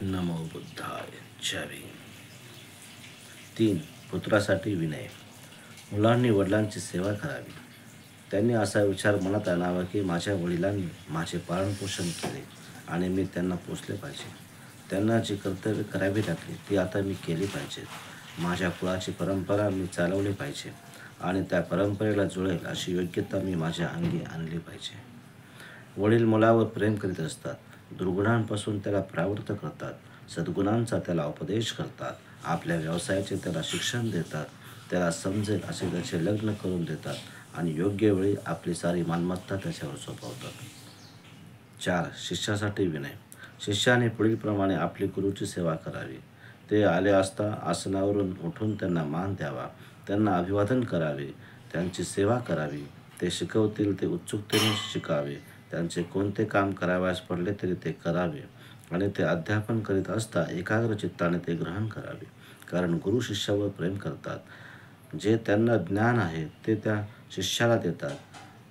नमो बुद्धाय. जय भीम. 3. पुत्रासाठी विनय. मुलांनी वडिलांची सेवा करावी. त्यांनी असा विचार मनात आणावा की माझ्या वडिलांनी माझे पालनपोषण केले आणि मी त्यांना पोसले पाहिजे. त्यांना जी कर्तव्य करावी लागली ती आता मी केली पाहिजेत. माझ्या कुळाची परंपरा मी चालवली पाहिजे आणि त्या परंपरेला जुळेल अशी योग्यता मी माझ्या अंगी आणली पाहिजे. वडील मुलावर प्रेम करीत असतात. दुर्गुणांपासून त्याला परावृत्त करतात. सद्गुणांचा त्याला उपदेश करतात. आपल्या व्यवसायाचे त्याला शिक्षण देतात. त्याला समजेल असे त्याचे लग्न करून देतात आणि योग्य वेळी आपली सारी मालमत्ता त्याच्यावर सोपवतात. 4. शिष्यासाठी विनय. शिष्याने पुढीलप्रमाणे आपली गुरुची सेवा करावी. ते आले असता आसनावरून उठून त्यांना मान द्यावा. त्यांना अभिवादन करावे. त्यांची सेवा करावी. ते शिकवतील ते उत्सुकतेने शिकावे. त्यांचे कोणते काम करावयास पडले तरी ते करावे आणि ते अध्यापन करीत असता एकाग्र चित्ताने ते ग्रहण करावे. कारण गुरु शिष्यावर प्रेम करतात. जे त्यांना ज्ञान आहे ते त्या शिष्याला देतात.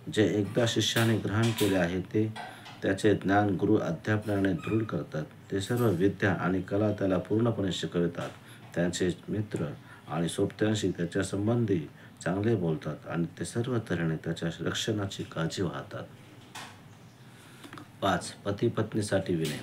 जे एकदा शिष्याने ग्रहण केले आहे ते त्याचे ज्ञान गुरु अध्यापनाने दृढ करतात. ते सर्व विद्या आणि कला त्याला पूर्णपणे शिकवितात. त्यांचे मित्र आणि सोबत्यांशी त्याच्या संबंधी चांगले बोलतात आणि ते सर्व तऱ्हेने त्याच्या रक्षणाची काळजी वाहतात. 5. पती पत्नीसाठी विनय.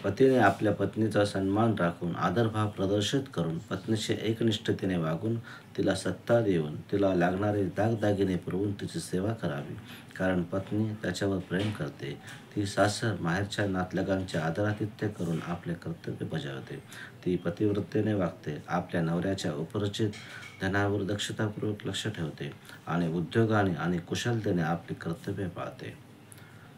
पतीने आपल्या पत्नीचा सन्मान राखून आदरभाव प्रदर्शित करून पत्नीशी एकनिष्ठतेने वागून तिला सत्ता देऊन तिला लागणारे दागदागिने पुरवून तिची सेवा करावी. कारण पत्नी त्याच्यावर प्रेम करते. ती सासर माहेरच्या नातलगांचे आदरातिथ्य करून आपले कर्तव्य बजावते. ती पतिव्रतेने वागते. आपल्या नवऱ्याच्या उपरचित धनावर दक्षतापूर्वक लक्ष ठेवते आणि उद्योगाने आणि कुशलतेने आपली कर्तव्य पाळते.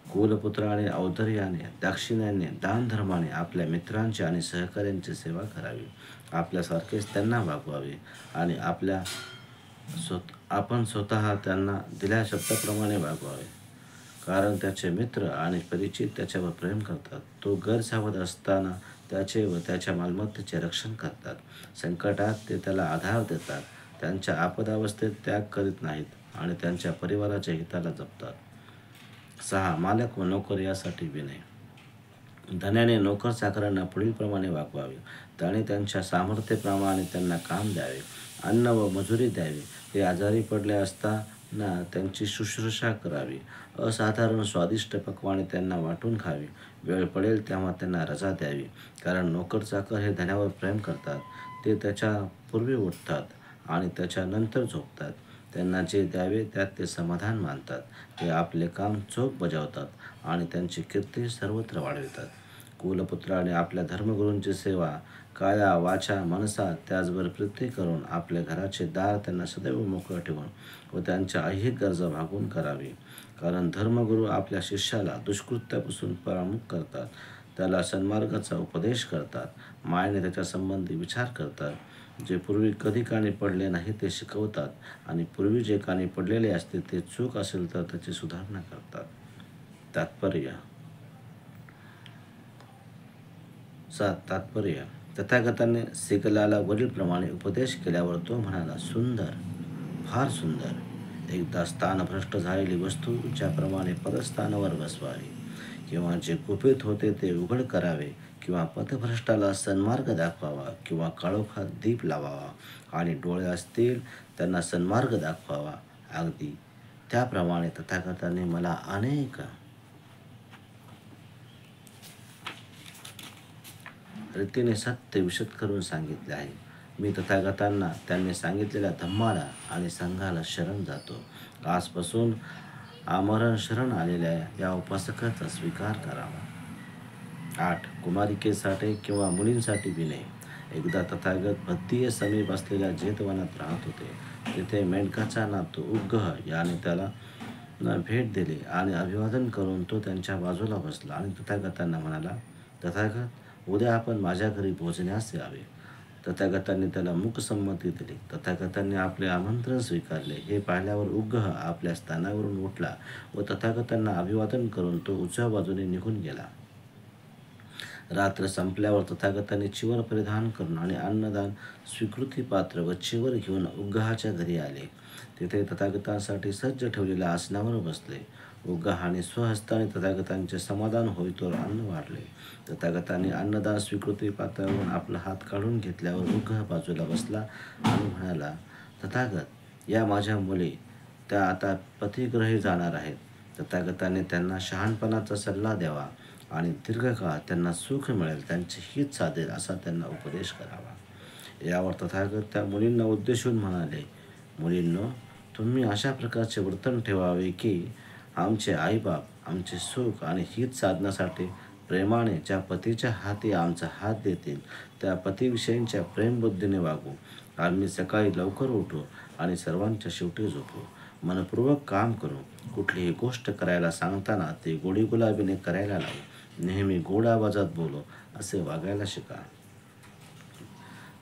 कुलपुत्राने औदार्याने दाक्षिण्याने दानधर्माने आपल्या मित्रांची आणि सहकाऱ्यांची सेवा करावी. आपल्यासारखेच त्यांना वागवावे आणि आपण स्वतः त्यांना दिल्या शब्दाप्रमाणे वागवावे. कारण त्याचे मित्र आणि परिचित त्याच्यावर प्रेम करतात. तो गैरसावध असताना त्याचे व त्याच्या मालमत्तेचे रक्षण करतात. संकटात ते त्याला आधार देतात. त्यांच्या आपदावस्थेत त्याग करीत नाहीत आणि त्यांच्या परिवाराच्या हिताला जपतात. 6. मालक व नोकर यासाठी विनय. धन्याने नोकर चाकरांना पुढीलप्रमाणे वागवावे. त्याने त्यांच्या सामर्थ्याप्रमाणे त्यांना काम द्यावे. अन्न व मजुरी द्यावी. ते आजारी पडले असताना त्यांची शुश्रूषा करावी. असाधारण स्वादिष्ट पक्वाने त्यांना वाटून खावी. वेळ पडेल तेव्हा त्यांना रजा द्यावी. कारण नोकर चाकर हे धन्यावर प्रेम करतात. ते त्याच्या पूर्वी उठतात आणि त्याच्या नंतर झोपतात. त्यांना जे द्यावे त्यात ते समाधान मानतात. ते आपले काम चोख बजावतात आणि त्यांची कीर्ती सर्वत्र वाढवितात. कुलपुत्राने आपल्या धर्मगुरूंची सेवा काया वाचा मनसा त्याचबरोबर प्रीती करून आपल्या घराचे दार त्यांना सदैव मोकळं ठेवून व त्यांच्या ऐहिक गरजा भागवून करावी. कारण धर्मगुरू आपल्या शिष्याला दुष्कृत्यापासून परामुख करतात. त्याला सन्मार्गाचा उपदेश करतात. मायेने त्याच्या संबंधी विचार करतात. जे पूर्वी कधी कानी पडले नाही ते शिकवतात आणि पूर्वी जे कानी पडलेले असते ते चूक असेल तर त्याची सुधारणा करतात. तात्पर्य. तथागताने सिकलाला वरीलप्रमाणे उपदेश केल्यावर तो म्हणाला, सुंदर, फार सुंदर. एकदा स्थानभ्रष्ट झालेली वस्तू ज्याप्रमाणे परस्थानावर बसवावी किंवा जे गुपित होते ते उघड करावे किंवा पथभ्रष्टाला सन्मार्ग दाखवावा किंवा काळोखात दीप लावावा आणि डोळे असतील त्यांना सन्मार्ग दाखवावा, अगदी त्याप्रमाणे तथागताने मला अनेक रीतीने सत्य विशद करून सांगितले आहे. मी तथागतांना त्यांनी सांगितलेल्या धम्माला आणि संघाला शरण जातो. आजपासून आमरण शरण आलेल्या या उपासकाचा स्वीकार करावा. 8. कुमारिकेसाठी किंवा मुलींसाठी विनय. एकदा तथागत भद्दीय समीप असलेल्या जेतवनात राहत होते. तिथे मेंढकाचा नातू उग्गह याने त्याला भेट दिली आणि अभिवादन करून तो त्यांच्या बाजूला बसला आणि तथागतांना म्हणाला, तथागत, उद्या आपण माझ्या घरी भोजनास यावे. तथागतांनी त्याला मूकसंमती दिली. तथागतांनी आपले आमंत्रण स्वीकारले. हे पाहिल्यावर उग्गह आपल्या स्थानावरून उठला व तथागतांना अभिवादन करून तो उजव्या बाजूने निघून गेला. रात्र संपल्यावर तथागतांनी चिवर परिधान करून आणि अन्नदान स्वीकृतीपात्र व चिवर घेऊन उग्गहाच्या घरी आले. तिथे तथागतांसाठी सज्ज ठेवलेल्या आसनावर बसले. उग्गहाने स्वहस्ताने तथागतांचे समाधान होईतोवर अन्न वाढले. तथागतांनी अन्नदान स्वीकृती पात्रावरून आपला हात काढून घेतल्यावर उग्गह बाजूला बसला आणि म्हणाला, तथागत, या माझ्या मुली, त्या आता पतिग्रही जाणार आहेत. तथागताने त्यांना शहाणपणाचा सल्ला द्यावा आणि दीर्घकाळ त्यांना सुख मिळेल, त्यांचे हित साधेल असा त्यांना उपदेश करावा. यावर तथागत त्या मुलींना उद्देशून म्हणाले, मुलींनो, तुम्ही अशा प्रकारचे वर्तन ठेवावे की आमचे आईबाप आमचे सुख आणि हित साधण्यासाठी प्रेमाने ज्या पतीच्या हाती आमचा हात देतील त्या पतीविषयींच्या प्रेमबुद्धीने वागू. आम्ही सकाळी लवकर उठू आणि सर्वांच्या शेवटी झोपू. मनपूर्वक काम करू. कुठलीही गोष्ट करायला सांगताना ते गोडीगुलाबीने करायला लावू. नेहमी गोड आवाजात बोलू. असे वागायला शिका.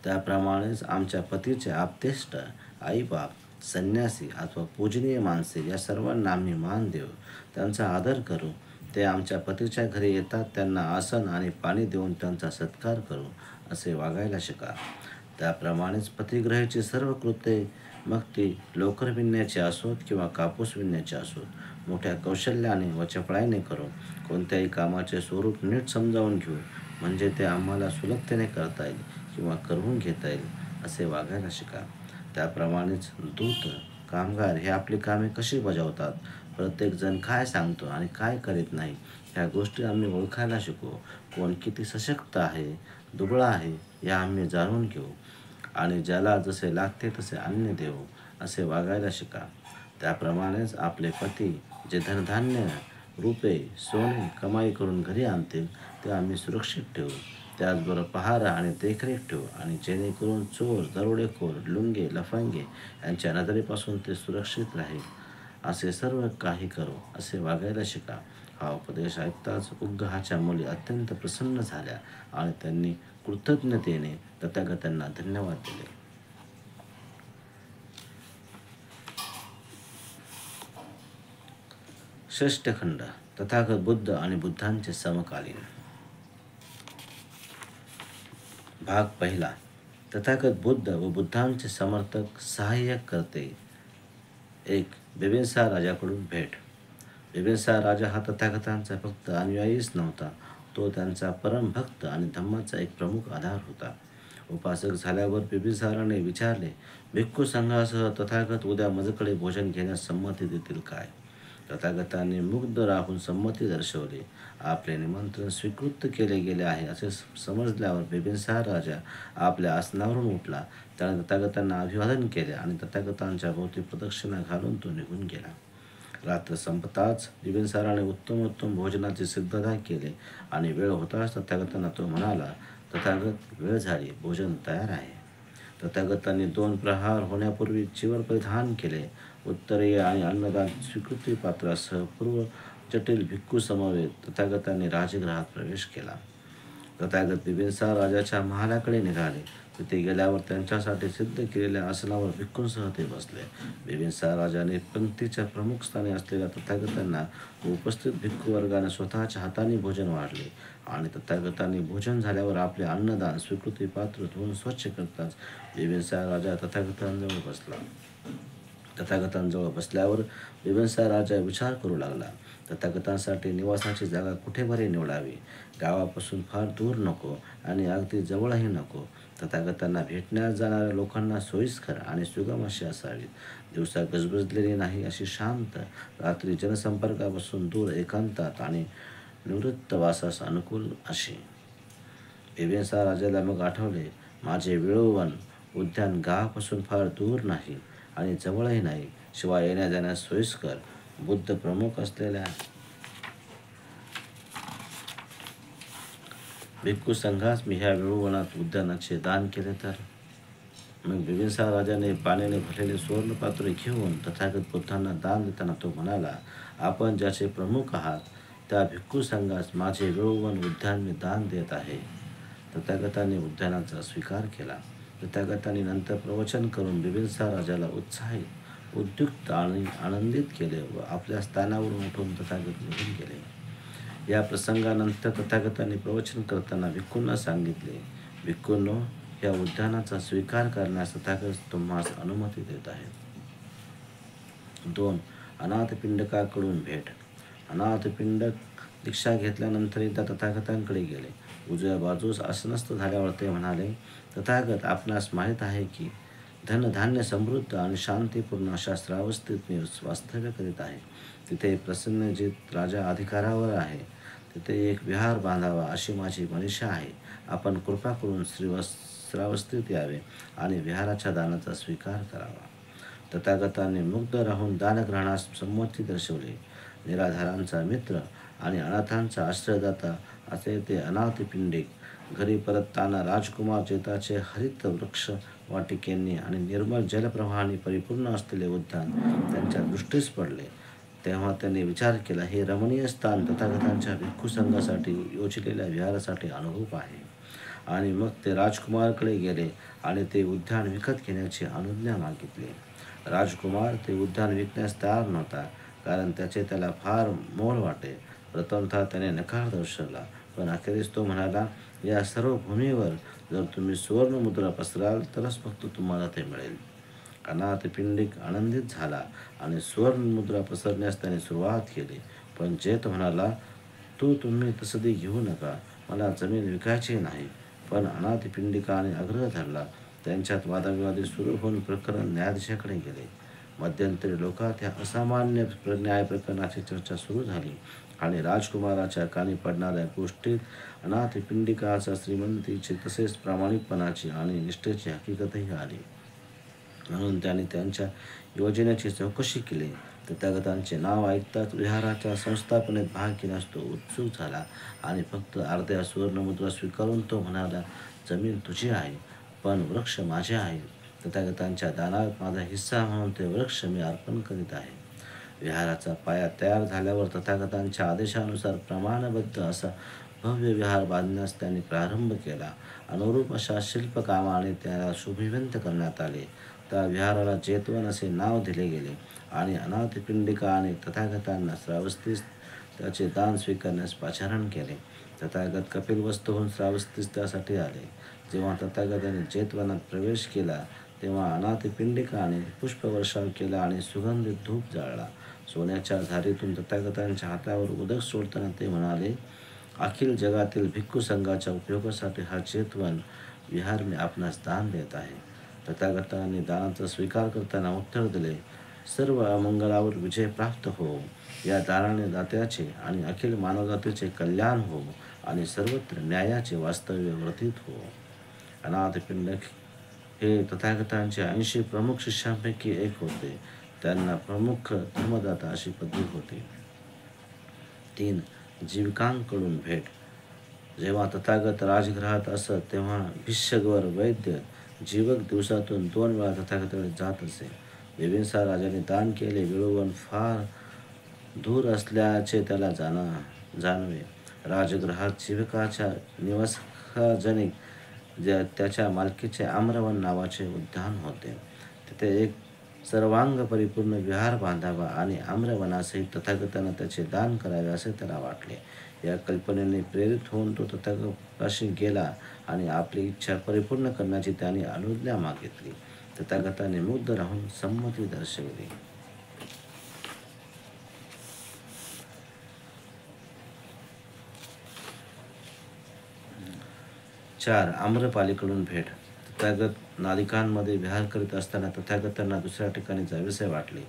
त्याप्रमाणेच आमच्या पतीचे आप्तेष्ट, आईबाप, संन्यासी अथवा पूजनीय माणसे या सर्वांना आम्ही मान देऊ, त्यांचा आदर करू. ते आमच्या पतीच्या घरी येतात त्यांना आसन आणि पाणी देऊन त्यांचा सत्कार करू. असे वागायला शिका. त्याप्रमाणेच पतिग्रहाची सर्व कृत्ये, मग ती लोकर विणण्याची असोत किंवा कापूस विणण्याची असोत, मोठ्या कौशल्याने व चपळाईने करू. कोणत्याही कामाचे स्वरूप नीट समजावून घेऊ, म्हणजे ते आम्हाला सुलभतेने करता येईल किंवा करवून घेता येईल असे वागायला शिका. त्याप्रमाणेच दूत, कामगार हे आपली कामे कशी बजावतात, प्रत्येकजण काय सांगतो आणि काय करीत नाही, ह्या गोष्टी आम्ही ओळखायला शिकू. कोण किती सशक्त आहे, दुबळा आहे, या आम्ही जाणून घेऊ आणि ज्याला जसे लागते तसे अन्न देऊ. असे वागायला शिका. त्याप्रमाणेच आपले पती जे धनधान्य, रुपे, सोने कमाई करून घरी आणतील ते आम्ही सुरक्षित ठेवू. त्याचबरोबर पहारा आणि देखरेख ठेवू आणि जेणेकरून चोर, दरोडेखोर, लुंगे, लफंगे यांच्या नजरेपासून ते सुरक्षित राहील. असे सर्व काही करू. असे वागायला शिका. हा उपदेश ऐकताच उग्गहाच्या मुली अत्यंत प्रसन्न झाल्या आणि त्यांनी कृतज्ञतेने तथागतांना धन्यवाद दिले. षष्ठ खंड, तथागत बुद्ध आणि बुद्धांचे समकालीन. भाग पहिला. तथागत बुद्ध व बुद्धांचे समर्थक, सहाय्यक करते. 1. बिंबिसार राजाकडून भेट. बिंबिसार राजा हा तथागतांचा फक्त अनुयायीच नव्हता, तो त्यांचा परम भक्त आणि धम्माचा एक प्रमुख आधार होता. उपासक झाल्यावर बिंबिसाराने विचारले, भिक्खू संघासह तथागत उद्या माझ्याकडे भोजन घेण्यास संमती देतील काय? तथागतांनी मुग्ध राहून संमती दर्शवली. आपले निमंत्रण स्वीकृत केले गेले आहे असे समजल्यावर बिंबिसार राजा आपल्या आसनावरून उठला. त्याने तथागतांना अभिवादन केले आणि तथागतांच्या भोवती प्रदक्षिणा घालून तो निघून गेला. रात्र संपताच बिंबिसाराने उत्तमोत्तम भोजनाची सिद्धता केली आणि वेळ होताच तथागतांना तो म्हणाला, तथागत, वेळ झाली, भोजन तयार आहे. तथागतांनी 2 प्रहार होण्यापूर्वी चिवर परिधान केले. उत्तरीय आणि अन्नदान स्वीकृती पात्रासह पूर्व जटिल भिक्खू समवेत तथागतांनी राजगृहात प्रवेश केला. तथागत बिंबिसार राजाच्या महालाकडे निघाले. तिथे गेल्यावर त्यांच्यासाठी सिद्ध केलेल्या आसनावर भिक्खूंसह ते बसले. बिंबिसार राजाने पंक्तीच्या प्रमुख स्थानी असलेल्या तथागतांना उपस्थित भिक्खू वर्गाने स्वतःच्या हाताने भोजन वाढले आणि तथागतांनी भोजन झाल्यावर आपले अन्नदान स्वीकृती पात्र धुवून स्वच्छ करताच बिंबिसार राजा तथागतांजवळ बसला. तथागतांजवळ बसल्यावर बिंबिसार राजा विचार करू लागला, तथागतांसाठी निवासाची जागा कुठे बरे निवडावी. गावापासून फार दूर नको आणि अगदी जवळही नको. तथागतांना भेटण्यास जाणाऱ्या लोकांना सोयीस्कर आणि सुगम अशी असावी. दिवसा गजबजलेली नाही अशी शांत, रात्री जनसंपर्कापासून दूर, एकांतात आणि निवृत्तवासास अनुकूल अशी. बिंबिसार राजाला मग आठवले, माझे विळोवन उद्यान गावापासून फार दूर नाही आणि जवळही नाही, शिवाय येण्या जाण्यास सोयीस्कर. बुद्ध प्रमुख असलेल्या भिक्खू संघास मी ह्या विळोवनात उद्यानाचे दान केले तर? मग बिंबिसार राजाने पाण्याने भरलेले सुवर्णपात्र घेऊन तथागत बुद्धांना दान देताना तो म्हणाला, आपण ज्याचे प्रमुख आहात त्या भिक्खू संघास माझे विळोवन उद्यान मी दान देत आहे. तथागतांनी उद्यानाचा स्वीकार केला. तथागतांनी नंतर प्रवचन करून बिंबिसार राजाला उत्साहित, उद्युक्त आणि आनंदित केले व आपल्या स्थानावरून उठून तथागत निघून गेले. या प्रसंगानंतर तथागतांनी प्रवचन करताना भिक्खूंना सांगितले, भिक्खूंनो, या उद्यानाचा स्वीकार करण्यास तथागत तुम्हास अनुमती देत आहेत. 2. अनाथपिंडकाकडून भेट. अनाथपिंडक दीक्षा घेतल्यानंतर एकदा तथागतांकडे गेले. उजव्या बाजूस आसनस्थ झाल्यावर ते म्हणाले, तथागत, आपणास माहीत आहे की धनधान्य समृद्ध आणि शांतीपूर्ण अशा श्रावस्तीत मी वास्तव्य करीत आहे. तिथे प्रसन्नजित राजा अधिकारावर आहे. तिथे एक विहार बांधावा अशी माझी मनीषा आहे. आपण कृपा करून श्रावस्तीत यावे आणि विहाराच्या दानाचा स्वीकार करावा. तथागतांनी मुग्ध राहून दानग्रहणास संमती दर्शवली. निराधारांचा मित्र आणि अनाथांचा आश्रयदाता असे ते अनाथपिंडिक घरी परतताना राजकुमार चेताचे हरित वृक्ष वाटिकेंनी आणि निर्मल जलप्रवाहाने परिपूर्ण असलेले उद्यान त्यांच्या दृष्टीस पडले. तेव्हा त्यांनी विचार केला, हे रमणीय स्थान तथागतांच्या भिक्खू संघासाठी योजलेल्या विहारासाठी अनुरूप आहे. आणि मग ते राजकुमारकडे गेले आणि ते उद्यान विकत घेण्याची अनुज्ञा मागितली. राजकुमार ते उद्यान विकण्यास तयार नव्हता, कारण त्याचे त्याला फार मोल वाटे. प्रथमतः त्याने नकार दर्शवला, पण अखेरीस तो म्हणाला, या सर्व भूमीवर जर तुम्ही सुवर्णमुद्रा पसराल तरच फक्त तुम्हाला ते मिळेल. अनाथपिंडिक आनंदित झाला आणि सुवर्णमुद्रा पसरण्यास त्याने सुरुवात केली. पण जेत म्हणाला, तुम्ही तसदी घेऊ नका, मला जमीन विकायची नाही. पण अनाथपिंडिकाने आग्रह धरला. त्यांच्यात वादाविवादी सुरू होऊन प्रकरण न्यायाधीशाकडे गेले. मध्यंतरी लोकात या असामान्य न्याय प्रकरणाची चर्चा सुरू झाली आणि राजकुमाराच्या कानी पडणाऱ्या गोष्टीत अनाथपिंडिकाच्या श्रीमंतीची तसेच प्रामाणिकपणाची आणि निष्ठेची हकीकतही आली. म्हणून त्याने त्यांच्या योजनेची चौकशी केली. तथागतांचे नाव ऐकताच विहाराच्या संस्थापनेत भाग घेण्यास तो उत्सुक झाला आणि फक्त अर्ध्या सुवर्णमुद्रा स्वीकारून तो म्हणाला, जमीन तुझी आहे, पण वृक्ष माझे आहे. तथागतांच्या दानात माझा हिस्सा म्हणून ते वृक्ष मी अर्पण करीत आहे. विहाराचा पाया तयार झाल्यावर तथागतांच्या आदेशानुसार प्रमाणबद्ध असा भव्य विहार बांधण्यास त्यांनी प्रारंभ केला. अनुरूप अशा शिल्पकामाने त्याला शोभिवंत करण्यात आले. त्या विहाराला जेतवन असे नाव दिले गेले आणि अनाथपिंडिकाने तथागतांना श्रावस्तीस त्याचे दान स्वीकारण्यास पाचारण केले. तथागत कपिलवस्तूहून श्रावस्तीस त्यासाठी आले. जेव्हा तथागताने जेतवनात प्रवेश केला तेव्हा अनाथपिंडिकाने पुष्पवर्षाव केला आणि सुगंधित धूप जाळला. सोन्याच्या झारीतून तथागतांच्या हातावर उदक सोडताना ते म्हणाले, अखिल जगातील भिक्खू संघाच्या उपयोगासाठी हा जेतवन विहार मी आपणास दान देत आहे. तथागतांनी दानाचा स्वीकार करताना उत्तर दिले, सर्व अमंगलावर विजय प्राप्त हो. या दानाने दात्याचे आणि अखिल मानवजातीचे कल्याण हो आणि सर्वत्र न्यायाचे वास्तव्य वर्धित हो. अनाथपिंडक हे तथागतांचे 80 प्रमुख शिष्यांपैकी एक होते. त्यांना प्रमुख धर्मदाता अशी पदवी होती. 3. जीविकांकडून भेट. जेव्हा तथागत राजगृहात असत तेव्हा भिष्यगवर वैद्य जीवक दिवसातून 2 वेळा तथागताकडे जात असे. बिंबिसार राजाने दान केले विळवण फार दूर असल्याचे त्याला जाणवे. राजगृहात जीवकाच्या निवासजनक त्याच्या मालकीचे आम्रवन नावाचे उद्यान होते. तिथे एक सर्वांग परिपूर्ण विहार बांधावा आणि आम्रवनासहित तथागतांना त्याचे दान करावे असे त्याला वाटले. या कल्पनेने प्रेरित होऊन तो तथागतापाशी गेला आणि आपली इच्छा परिपूर्ण करण्याची त्याने अनुज्ञा मागितली. तथागताने मुग्ध राहून संमती दर्शवली. 4. आम्रपालीकडून भेट. तथागत नालिकांमध्ये विहार करीत असताना तथागतांना दुसऱ्या ठिकाणी जावेसे वाटले.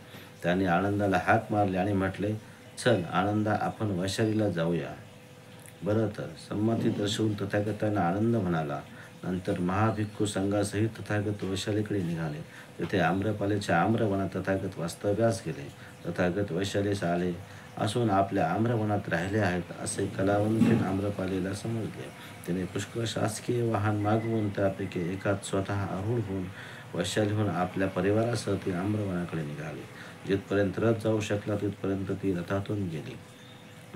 त्यांनी आनंदाला हाक मारली आणि म्हटले, चल आनंदा, आपण वैशालीला जाऊया. बरं तर. संमती दर्शवून तथागतांना आनंद म्हणाला. नंतर महाभिक्खू संघासहित तथागत वैशालीकडे निघाले. तेथे आम्रपालीच्या आम्रवनात तथागत वास्तव्यास गेले. तथागत वैशालीस आले असून आपल्या आम्रवनात राहिले आहेत असे कलावंतीन आम्रपालीला समजले. तिने पुष्कळ शासकीय वाहन मागवून त्यापैकी एकात स्वतः आरूढ होऊन वैशालीहून आपल्या परिवारासह ती आम्रवनाकडे निघाली. जिथपर्यंत रथ जाऊ शकला तिथपर्यंत ती रथातून गेली.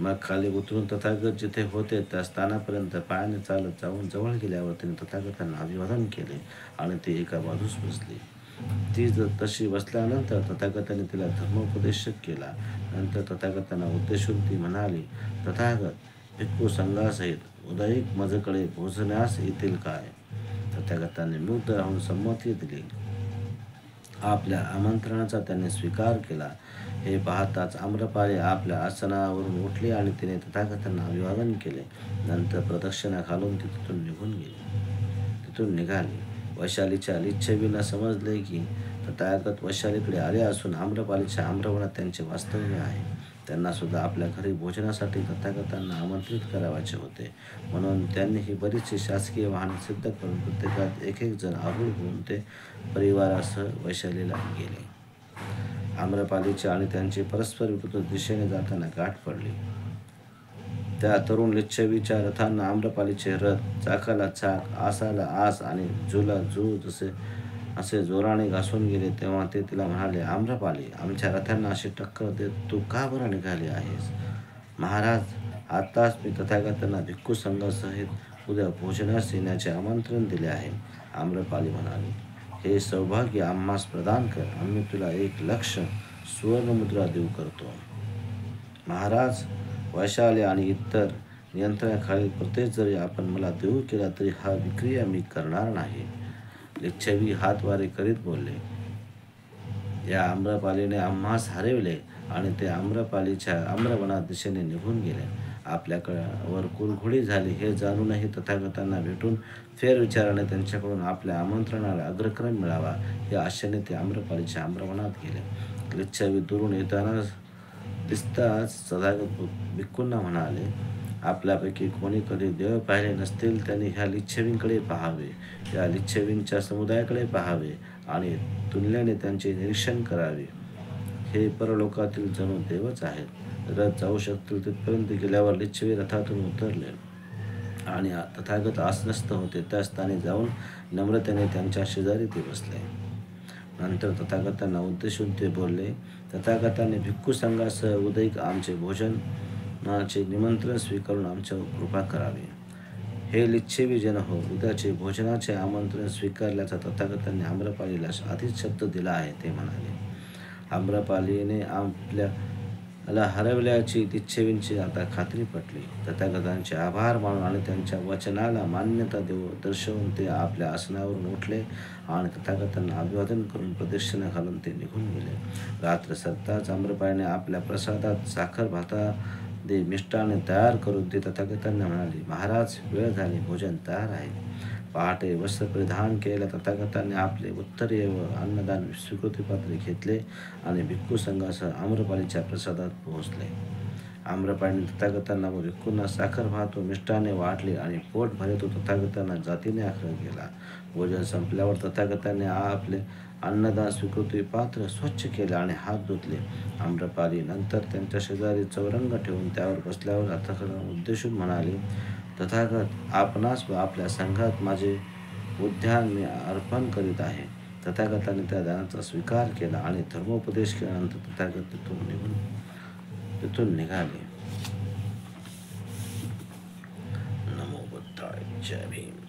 मग खाली उतरून तथागत जिथे होते त्या स्थानापर्यंत पायाने चालत जाऊन जवळ गेल्यावर तिने तथागतांना अभिवादन केले आणि ती एका बाजूस बसली. ती तशी बसल्यानंतर तथागताने तिला धर्मोपदेश केला. नंतर तथागतांना उद्देशून ती म्हणाली, तथागत, भिक्खू संघासहित उदयिक माझ्याकडे भोजनास येतील काय? तथागतांनी मुग्ध राहून संमती दिली आपल्या आमंत्रणाचा त्याने स्वीकार केला. हे पाहताच आम्रपाली आपल्या आसनावरून उठली आणि तिने तथागतांना अभिवादन केले. नंतर प्रदक्षिणा घालून ती तिथून निघाली. वैशालीच्या लिच्छवीला समजले की तथागत वैशालीकडे आले असून आम्रपालीच्या आम्रवनात त्यांचे वास्तव्य आहे. त्यांना सुद्धा आपल्या घरी भोजनासाठी तथागतांना आमंत्रित करावयाचे होते. म्हणून त्यांनी ही बरीचशी शासकीय वाहने सिद्ध करून प्रत्येकात एक जण आरूढ होऊन ते परिवारासह वैशालीला गेले. आम्रपालीचे आणि त्यांची परस्पर विरुद्ध दिशेने जाताना गाठ पडली. त्या तरुण लिच्छवीच्या रथांना आम्रपालीचे रथ चाकाला चाक, आसाला आस आणि जूला जू असे जोराने घासून गेले. तेव्हा ते तिला म्हणाले, आम्रपाली, आमच्या रथांना अशी टक्कर देत तू का बरं निघाली आहेस? महाराज, आताच मी तथागतांना भिक्खू संघासहित उद्या भोजनास येण्याचे आमंत्रण दिले आहे. आम्रपाली म्हणाली, हे सौभाग्य आम्हास प्रदान कर. आम्ही तुला 1,00,000 सुवर्णमुद्रा देऊ करतो. महाराज, वैशाली आणि इतर नियंत्रणाखालील प्रदेश जरी आपण मला देऊ केला तरी हा विक्रिया मी करणार नाही. लिच्छवी हातवारे करीत बोलले, या आम्रपालीने आम्हास हरविले आणि ते आम्रपालीच्या आम्रवनात दिशेने निघून गेले. आपल्यावर कुरघोडी झाली हे जाणूनही तथागतांना भेटून फेरविचाराने त्यांच्याकडून आपल्या आमंत्रणाला अग्रक्रम मिळावा या आशेने ते आम्रपालीच्या आम्रवनात गेले. लिच्छवी दुरून येताना दिसताच तथागत भिक्खूंना म्हणाले, आपल्यापैकी कोणी कधी देव पाहिले नसतील त्यांनी ह्या लिच्छवींकडे पाहावे, या लिच्छवींच्या समुदायाकडे पाहावे आणि तुलनेने त्यांचे निरीक्षण करावे. हे परलोकातील जणू देवच आहेत. रथ जाऊ शकतील तिथपर्यंत गेल्यावर लिच्छवी रथातून उतरले आणि तथागत आसनस्थ होते त्या स्थानी जाऊन नम्रतेने त्यांच्या शेजारी ते बसले. नंतर तथागतांना उद्देशून ते बोलले, तथागतांनी भिक्खू संघासह उदयिक आमचे भोजनाचे निमंत्रण स्वीकारून आमच्यावर कृपा करावी. हे लिच्छवी जन हो, उद्याचे भोजनाचे आमंत्रण स्वीकारल्याचा तथागतांनी आम्रपालीला आधीच शब्द दिला आहे. ते म्हणाले, आम्रपालीने आपल्याला हरवल्याची लिच्छवींची आता खात्री पटली. तथागतांचे आभार मानून आणि त्यांच्या वचनाला मान्यता दर्शवून ते आपल्या आसनावरून उठले आणि तथागतांना अभिवादन करून प्रदक्षिणा घालून ते निघून गेले. रात्र सरताच आम्रपालीने आपल्या प्रसादात साखर भातादी मिष्टाने तयार करून ती तथागतांना म्हणाली, महाराज, वेळ झाली, भोजन तयार आहे. पहाटे वस्त्र परिधान केलेल्या तथागतांनी आपले उत्तरीय व अन्नदान स्वीकृतीपात्र घेतले आणि भिक्खू संघासह आम्रपालीच्या प्रसादात पोहोचले. आम्रपालीने तथागतांना व भिक्खूंना साखर भात व मिष्टाने वाढले आणि पोट भरे तो तथागतांना जातीने आग्रह केला. भोजन संपल्यावर तथागतांनी आपले अन्नदान स्वीकृती पात्र स्वच्छ केले आणि हात धुतले. आम्रपाली नंतर त्यांच्या शेजारी चौरंग ठेवून त्यावर बसल्यावर तथागतांना उद्देशून म्हणाले, तथागत, आपणास व आपल्या संघात माझे उद्यान मी अर्पण करीत आहे. तथागतांनी त्या दानाचा स्वीकार केला आणि धर्मोपदेश केल्यानंतर तथागत तिथून निघाले. नमो बुद्धाय. जय भीम.